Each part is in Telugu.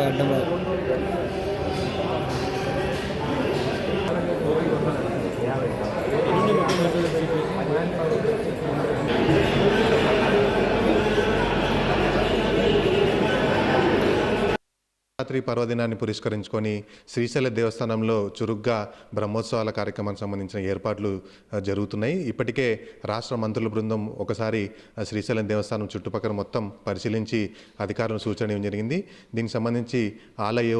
అడ్డం శివరాత్రి పర్వదినాన్ని పురస్కరించుకొని శ్రీశైల దేవస్థానంలో చురుగ్గా బ్రహ్మోత్సవాల కార్యక్రమానికి సంబంధించిన ఏర్పాట్లు జరుగుతున్నాయి. ఇప్పటికే రాష్ట్ర మంత్రుల బృందం ఒకసారి శ్రీశైలం దేవస్థానం చుట్టుపక్కల మొత్తం పరిశీలించి అధికారులను సూచన ఇవ్వడం జరిగింది. దీనికి సంబంధించి ఆలయ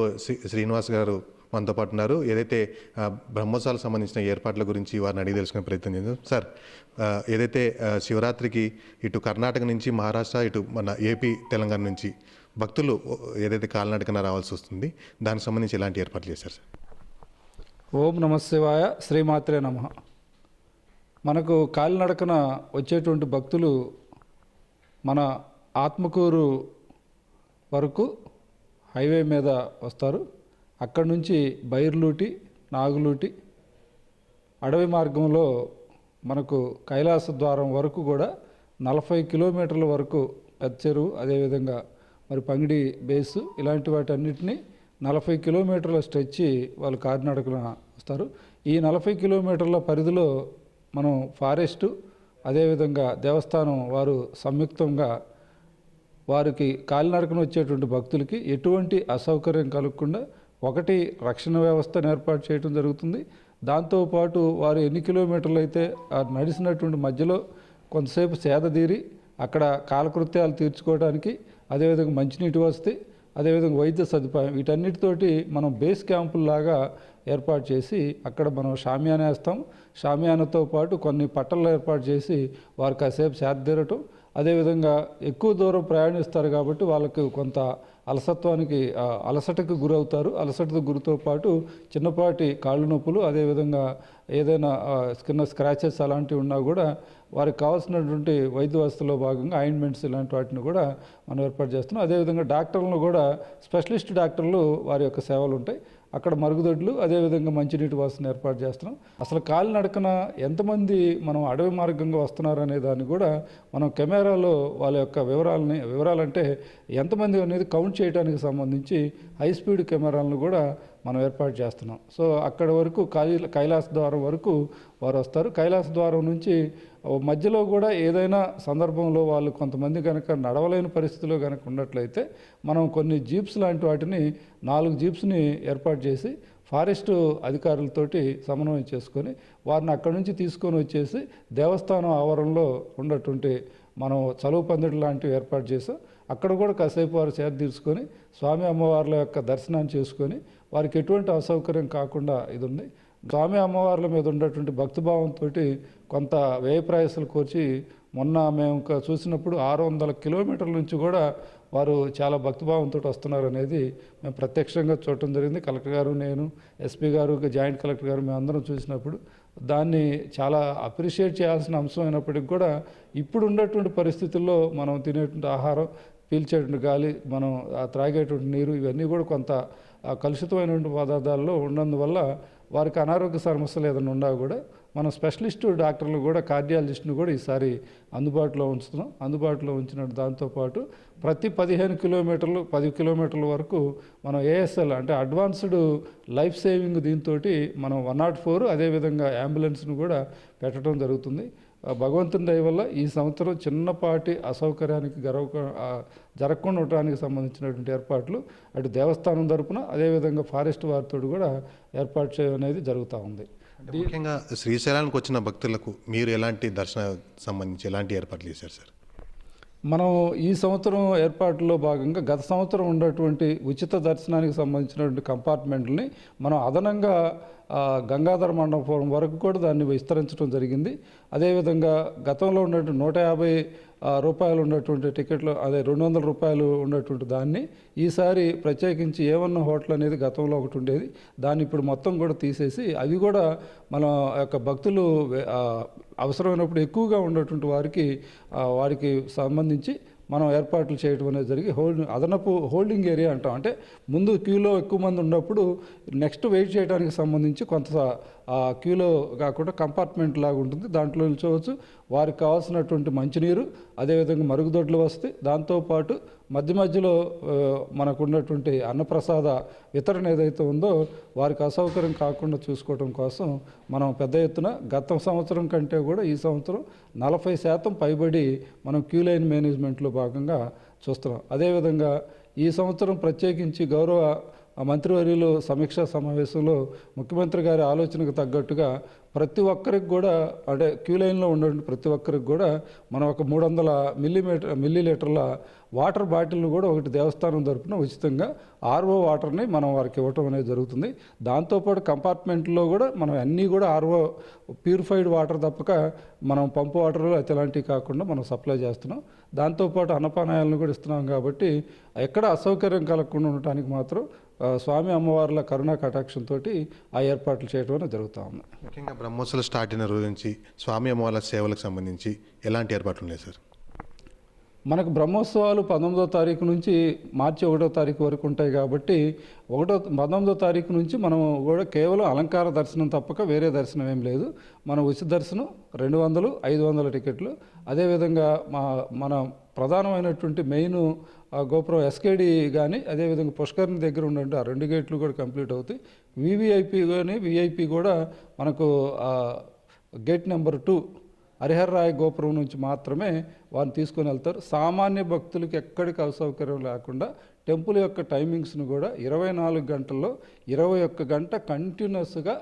శ్రీనివాస్ గారు మనతో పాటు ఉన్నారు. ఏదైతే బ్రహ్మోత్సవాలకు సంబంధించిన ఏర్పాట్ల గురించి వారిని అడిగి తెలుసుకునే ప్రయత్నం చేద్దాం. సార్, ఏదైతే శివరాత్రికి ఇటు కర్ణాటక నుంచి మహారాష్ట్ర, ఇటు మన ఏపీ, తెలంగాణ నుంచి భక్తులు ఏదైతే కాలినడకన రావాల్సి వస్తుంది, దానికి సంబంధించి ఎలాంటి ఏర్పాట్లు చేశారు సార్? ఓం నమ శివాయ, శ్రీమాత్రే నమః. మనకు కాలినడకన వచ్చేటువంటి భక్తులు మన ఆత్మకూరు వరకు హైవే మీద వస్తారు. అక్కడి నుంచి బైర్లూటి, నాగులూటి అడవి మార్గంలో మనకు కైలాస ద్వారం వరకు కూడా 40 కిలోమీటర్ల వరకు పెద్ద చెరువు, అదేవిధంగా మరి పంగిడి బేసు, ఇలాంటి వాటన్నిటినీ 40 కిలోమీటర్ల స్ట్రెచ్ వాళ్ళు కాలినడకన వస్తారు. ఈ 40 కిలోమీటర్ల పరిధిలో మనం ఫారెస్టు, అదేవిధంగా దేవస్థానం వారు సంయుక్తంగా వారికి కాలినడకన వచ్చేటువంటి భక్తులకి ఎటువంటి అసౌకర్యం కలగకుండా ఒకటి రక్షణ వ్యవస్థను ఏర్పాటు చేయడం జరుగుతుంది. దాంతోపాటు వారు ఎన్ని కిలోమీటర్లు అయితే నడిచినటువంటి మధ్యలో కొంతసేపు సేదతీరి అక్కడ కాలకృత్యాలు తీర్చుకోవడానికి, అదేవిధంగా మంచినీటి వసతి, అదేవిధంగా వైద్య సదుపాయం, వీటన్నిటితోటి మనం బేస్ క్యాంపుల్లాగా ఏర్పాటు చేసి అక్కడ మనం షామియానా వేస్తాం. షామియానాతో పాటు కొన్ని పట్టలు ఏర్పాటు చేసి వారు కాసేపు సేదతీరటం, అదేవిధంగా ఎక్కువ దూరం ప్రయాణిస్తారు కాబట్టి వాళ్ళకి కొంత అలసటకు గురవుతారు. అలసటకు గురితో పాటు చిన్నపాటి కాళ్ళు నొప్పులు, అదేవిధంగా ఏదైనా స్క్రాచెస్ అలాంటివి ఉన్నా కూడా వారికి కావాల్సినటువంటి వైద్య వ్యవస్థలో భాగంగా ఆయింట్మెంట్స్ ఇలాంటి వాటిని కూడా మనం ఏర్పాటు చేస్తున్నాం. అదేవిధంగా డాక్టర్లను కూడా స్పెషలిస్ట్ డాక్టర్లు వారి యొక్క సేవలు ఉంటాయి. అక్కడ మరుగుదొడ్లు, అదేవిధంగా మంచినీటి వసతిని ఏర్పాటు చేస్తున్నాం. అసలు కాలినడకన ఎంతమంది మనం అడవి మార్గంగా వస్తున్నారనే దాన్ని కూడా మనం కెమెరాలో వాళ్ళ యొక్క వివరాలంటే ఎంతమంది అనేది కౌంట్ చేయడానికి సంబంధించి హై స్పీడ్ కెమెరాలను కూడా మనం ఏర్పాటు చేస్తున్నాం. సో అక్కడ వరకు కైలాస ద్వారం వరకు వారు వస్తారు. కైలాస ద్వారం నుంచి మధ్యలో కూడా ఏదైనా సందర్భంలో వాళ్ళు కొంతమంది కనుక నడవలేని పరిస్థితిలో కనుక ఉన్నట్లయితే మనం కొన్ని జీప్స్ లాంటి వాటిని 4 జీప్స్ని ఏర్పాటు చేసి ఫారెస్ట్ అధికారులతోటి సమన్వయం చేసుకొని వారిని అక్కడి నుంచి తీసుకొని వచ్చేసి దేవస్థానం ఆవరణలో ఉన్నటువంటి మనం చలువ పందిడి లాంటివి ఏర్పాటు చేసాం. అక్కడ కూడా కాసేపు వారు సేద తీర్చుకొని స్వామి అమ్మవార్ల యొక్క దర్శనాన్ని చేసుకొని వారికి ఎటువంటి అసౌకర్యం కాకుండా ఇది ఉంది. స్వామి అమ్మవార్ల మీద ఉన్నటువంటి భక్తిభావంతో కొంత వ్యయ ప్రయాసాలు కోర్చి మొన్న మేము చూసినప్పుడు 600 కిలోమీటర్ల నుంచి కూడా వారు చాలా భక్తిభావంతో వస్తున్నారు అనేది మేము ప్రత్యక్షంగా చూడటం జరిగింది. కలెక్టర్ గారు, నేను, ఎస్పీ గారు, జాయింట్ కలెక్టర్ గారు మేమందరం చూసినప్పుడు దాన్ని చాలా అప్రిషియేట్ చేయాల్సిన అంశం అయినప్పటికీ కూడా ఇప్పుడు ఉన్నటువంటి పరిస్థితుల్లో మనం తినేటువంటి ఆహారం, పీల్చేటువంటి గాలి, మనం త్రాగేటువంటి నీరు, ఇవన్నీ కూడా కొంత కలుషితమైనటువంటి పదార్థాల్లో ఉన్నందువల్ల వారికి అనారోగ్య సమస్యలు ఏదైనా ఉన్నా కూడా మనం స్పెషలిస్టు డాక్టర్లు కూడా, కార్డియాలజిస్ట్ని కూడా ఈసారి అందుబాటులో ఉంచుతున్నాం. అందుబాటులో ఉంచినట్టు దాంతోపాటు ప్రతి 15 కిలోమీటర్లు 10 కిలోమీటర్ల వరకు మనం ఏఎస్ఎల్ అంటే అడ్వాన్స్డ్ లైఫ్ సేవింగ్ దీంతో మనం 104 అదేవిధంగా అంబులెన్స్ను కూడా పెట్టడం జరుగుతుంది. భగవంతుని దయ వల్ల ఈ సంవత్సరం చిన్నపాటి అసౌకర్యానికి జరగకుండా ఉండడానికి సంబంధించినటువంటి ఏర్పాట్లు అటు దేవస్థానం తరపున, అదేవిధంగా ఫారెస్ట్ వారితో కూడా ఏర్పాటు చేయడం అనేది జరుగుతూ ఉంది. ముఖ్యంగా శ్రీశైలానికి వచ్చిన భక్తులకు మీరు ఎలాంటి దర్శన సంబంధించి ఎలాంటి ఏర్పాట్లు చేశారు సార్? మనం ఈ సంవత్సరం ఏర్పాట్లో భాగంగా గత సంవత్సరం ఉన్నటువంటి ఉచిత దర్శనానికి సంబంధించినటువంటి కంపార్ట్మెంట్ని మనం అదనంగా గంగాధర మండపం వరకు కూడా దాన్ని విస్తరించడం జరిగింది. అదేవిధంగా గతంలో ఉన్నటువంటి 150 రూపాయలు ఉన్నటువంటి టికెట్లు, అదే 200 రూపాయలు ఉన్నటువంటి దాన్ని ఈసారి ప్రత్యేకించి ఏమన్నా హోటల్ అనేది గతంలో ఒకటి ఉండేది, దాన్ని ఇప్పుడు మొత్తం కూడా తీసేసి అవి కూడా మన యొక్క భక్తులు అవసరమైనప్పుడు ఎక్కువగా ఉన్నటువంటి వారికి సంబంధించి మనం ఏర్పాట్లు చేయడం అనేది జరిగి అదనపు హోల్డింగ్ ఏరియా అంటాం. అంటే ముందు క్యూలో ఎక్కువ మంది ఉన్నప్పుడు నెక్స్ట్ వెయిట్ చేయడానికి సంబంధించి కొంత ఆ క్యూలో కాకుండా కంపార్ట్మెంట్ లాగా ఉంటుంది, దాంట్లో నిల్చోవచ్చు. వారికి కావాల్సినటువంటి మంచినీరు, అదేవిధంగా మరుగుదొడ్లు వస్తాయి. దాంతోపాటు మధ్య మధ్యలో మనకు ఉన్నటువంటి అన్నప్రసాద వితరణ ఏదైతే ఉందో వారికి అసౌకర్యం కాకుండా చూసుకోవడం కోసం మనం పెద్ద ఎత్తున గత సంవత్సరం కంటే కూడా ఈ సంవత్సరం 40% పైబడి మనం క్యూ లైన్ మేనేజ్మెంట్లో భాగంగా చూస్తున్నాం. అదేవిధంగా ఈ సంవత్సరం ప్రత్యేకించి గౌరవ మంత్రివర్యులు సమీక్షా సమావేశంలో ముఖ్యమంత్రి గారి ఆలోచనకు తగ్గట్టుగా ప్రతి ఒక్కరికి కూడా, అంటే క్యూ లైన్లో ఉన్నటువంటి ప్రతి ఒక్కరికి కూడా మనం ఒక 300 మిల్లీలీటర్ల వాటర్ బాటిల్ను కూడా ఒకటి దేవస్థానం తరపున ఉచితంగా ఆర్ఓ వాటర్ని మనం వారికి ఇవ్వటం అనేది జరుగుతుంది. దాంతోపాటు కంపార్ట్మెంట్లో కూడా మనం అన్నీ కూడా ఆర్ఓ ప్యూరిఫైడ్ వాటర్ తప్పక మనం పంపు వాటర్ ఇలాంటివి కాకుండా మనం సప్లై చేస్తున్నాం. దాంతోపాటు అన్నపానాయాలను కూడా ఇస్తున్నాం. కాబట్టి ఎక్కడ అసౌకర్యం కలగకుండా ఉండటానికి మాత్రం స్వామి అమ్మవార్ల కరుణా కటాక్షంతో ఆ ఏర్పాట్లు చేయడం అనేది జరుగుతూ ఉంది. ముఖ్యంగా బ్రహ్మోత్సవాలు స్టార్ట్ అయిన రోజు నుంచి స్వామి అమ్మవార్ల సేవలకు సంబంధించి ఎలాంటి ఏర్పాట్లు ఉన్నాయి సార్? మనకు బ్రహ్మోత్సవాలు 19వ తారీఖు నుంచి మార్చి 1వ తారీఖు వరకు ఉంటాయి. కాబట్టి 19వ తారీఖు నుంచి మనం కూడా కేవలం అలంకార దర్శనం తప్పక వేరే దర్శనం ఏం లేదు. మన ఉచిత దర్శనం 200, 500 టికెట్లు. అదేవిధంగా మన ప్రధానమైనటువంటి మెయిన్ గోపురం ఎస్కేడి కానీ, అదేవిధంగా పుష్కరిణి దగ్గర ఉన్నట్టు ఆ 2 గేట్లు కూడా కంప్లీట్ అవుతాయి. వివిఐపి కానీ విఐపి కూడా మనకు గేట్ నెంబర్ 2 హరిహర్రాయ గోపురం నుంచి మాత్రమే వారిని తీసుకొని వెళ్తారు. సామాన్య భక్తులకి ఎక్కడికి అసౌకర్యం లేకుండా టెంపుల్ యొక్క టైమింగ్స్ను కూడా 24 గంటల్లో 21 గంట కంటిన్యూస్గా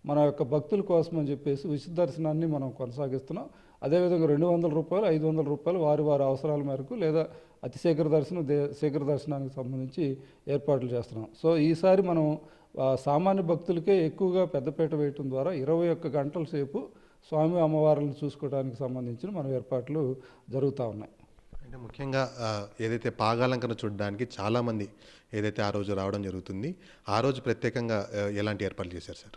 మన యొక్క భక్తుల కోసం అని చెప్పేసి ఉచిత దర్శనాన్ని మనం కొనసాగిస్తున్నాం. అదేవిధంగా 200 రూపాయలు, 500 రూపాయలు వారి అవసరాల మేరకు లేదా అతి శీఘ్ర దర్శనం, శీఘ్ర దర్శనానికి సంబంధించి ఏర్పాట్లు చేస్తున్నాం. సో ఈసారి మనం సామాన్య భక్తులకే ఎక్కువగా పెద్దపీట వేయటం ద్వారా 21 గంటల సేపు స్వామి అమ్మవార్లను చూసుకోవడానికి సంబంధించిన మన ఏర్పాట్లు జరుగుతూ ఉన్నాయి. అంటే ముఖ్యంగా ఏదైతే పాగాలంకరణ చూడడానికి చాలామంది ఏదైతే ఆ రోజు రావడం జరుగుతుంది, ఆ రోజు ప్రత్యేకంగా ఎలాంటి ఏర్పాట్లు చేశారు సార్?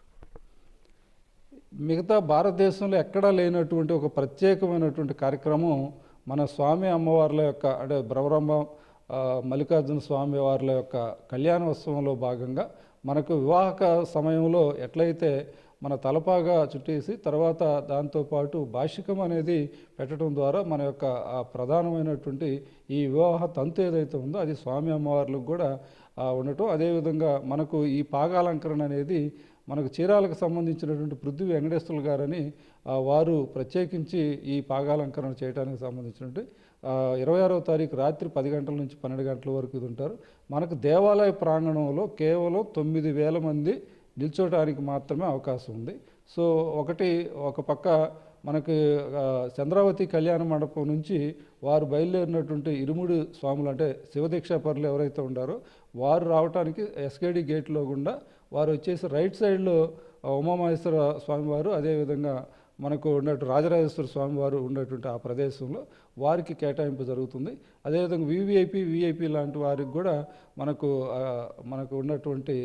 మిగతా భారతదేశంలో ఎక్కడా లేనటువంటి ఒక ప్రత్యేకమైనటువంటి కార్యక్రమం మన స్వామి అమ్మవార్ల యొక్క, అంటే బ్రహ్మరంభ మల్లికార్జున స్వామి వార్ల యొక్క కళ్యాణోత్సవంలో భాగంగా మనకు వివాహక సమయంలో ఎట్లయితే మన తలపాగా చుట్టేసి తర్వాత దాంతోపాటు భాషికం అనేది పెట్టడం ద్వారా మన యొక్క ప్రధానమైనటువంటి ఈ వివాహ తంతు ఏదైతే ఉందో అది స్వామి అమ్మవార్లకు కూడా ఉండటం. అదేవిధంగా మనకు ఈ పాగాలంకరణ అనేది మనకు చీరాలకు సంబంధించినటువంటి పృథ్వీ వెంకటేశ్వర్లు గారని వారు ప్రత్యేకించి ఈ పాగాలంకరణ చేయడానికి సంబంధించినటువంటి 26వ తారీఖు రాత్రి 10 గంటల నుంచి 12 గంటల వరకు ఇది ఉంటారు. మనకు దేవాలయ ప్రాంగణంలో కేవలం 9,000 మంది నిల్చోటానికి మాత్రమే అవకాశం ఉంది. సో ఒక పక్క మనకి చంద్రావతి కళ్యాణ మండపం నుంచి వారు బయలుదేరినటువంటి ఇరుముడి స్వాములు, అంటే శివదీక్షాపరులు ఎవరైతే ఉండారో వారు రావడానికి ఎస్కేడి గేట్లో గుండా వారు వచ్చేసి రైట్ సైడ్లో ఉమామహేశ్వర స్వామివారు, అదేవిధంగా మనకు ఉన్నట్టు రాజరాజేశ్వర స్వామివారు ఉన్నటువంటి ఆ ప్రదేశంలో వారికి కేటాయింపు జరుగుతుంది. అదేవిధంగా విఐపి లాంటి వారికి కూడా మనకు ఉన్నటువంటి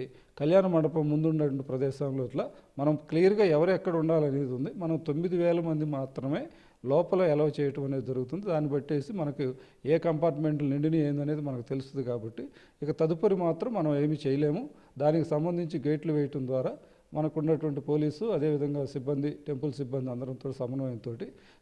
కళ్యాణ మండపం ముందు ఉన్నటువంటి ప్రదేశంలో ఇట్లా మనం క్లియర్గా ఎవరు ఎక్కడ ఉండాలనేది ఉంది. మనం 9,000 మంది మాత్రమే లోపల అలౌ చేయటం అనేది జరుగుతుంది. దాన్ని బట్టేసి మనకు ఏ కంపార్ట్మెంట్లు నిండిని ఏందనేది మనకు తెలుస్తుంది. కాబట్టి ఇక తదుపరి మాత్రం మనం ఏమీ చేయలేము. దానికి సంబంధించి గేట్లు వేయటం ద్వారా మనకున్నటువంటి పోలీసు, అదేవిధంగా సిబ్బంది, టెంపుల్ సిబ్బంది అందరంతో సమన్వయంతో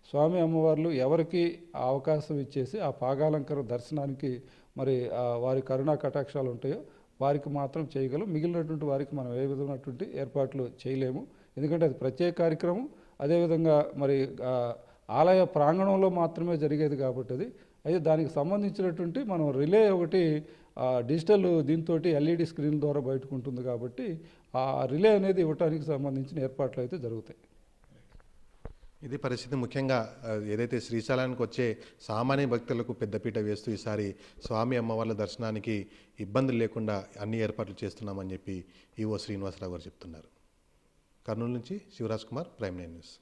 స్వామి అమ్మవార్లు ఎవరికి అవకాశం ఇచ్చేసి ఆ పాగాలంకర దర్శనానికి మరి వారి కరుణా కటాక్షాలు ఉంటాయో వారికి మాత్రం చేయగలం. మిగిలినటువంటి వారికి మనం ఏ విధమైనటువంటి ఏర్పాట్లు చేయలేము. ఎందుకంటే అది ప్రత్యేక కార్యక్రమం. అదేవిధంగా మరి ఆలయ ప్రాంగణంలో మాత్రమే జరిగేది కాబట్టి అది అయితే దానికి సంబంధించినటువంటి మనం రిలే ఒకటి డిజిటల్ దీంతో ఎల్ఈడి స్క్రీన్ ద్వారా బయటకు ఉంటుంది. కాబట్టి ఆ రిలే అనేది ఇవ్వడానికి సంబంధించిన ఏర్పాట్లు అయితే జరుగుతాయి. ఇది పరిస్థితి. ముఖ్యంగా ఏదైతే శ్రీశైలానికి వచ్చే సామాన్య భక్తులకు పెద్దపీట వేస్తూ ఈసారి స్వామి అమ్మవార్ల దర్శనానికి ఇబ్బందులు లేకుండా అన్ని ఏర్పాట్లు చేస్తున్నామని చెప్పి ఈవో శ్రీనివాసరావు గారు చెప్తున్నారు. కర్నూలు నుంచి శివరాజ్ కుమార్, ప్రైమ్9 న్యూస్.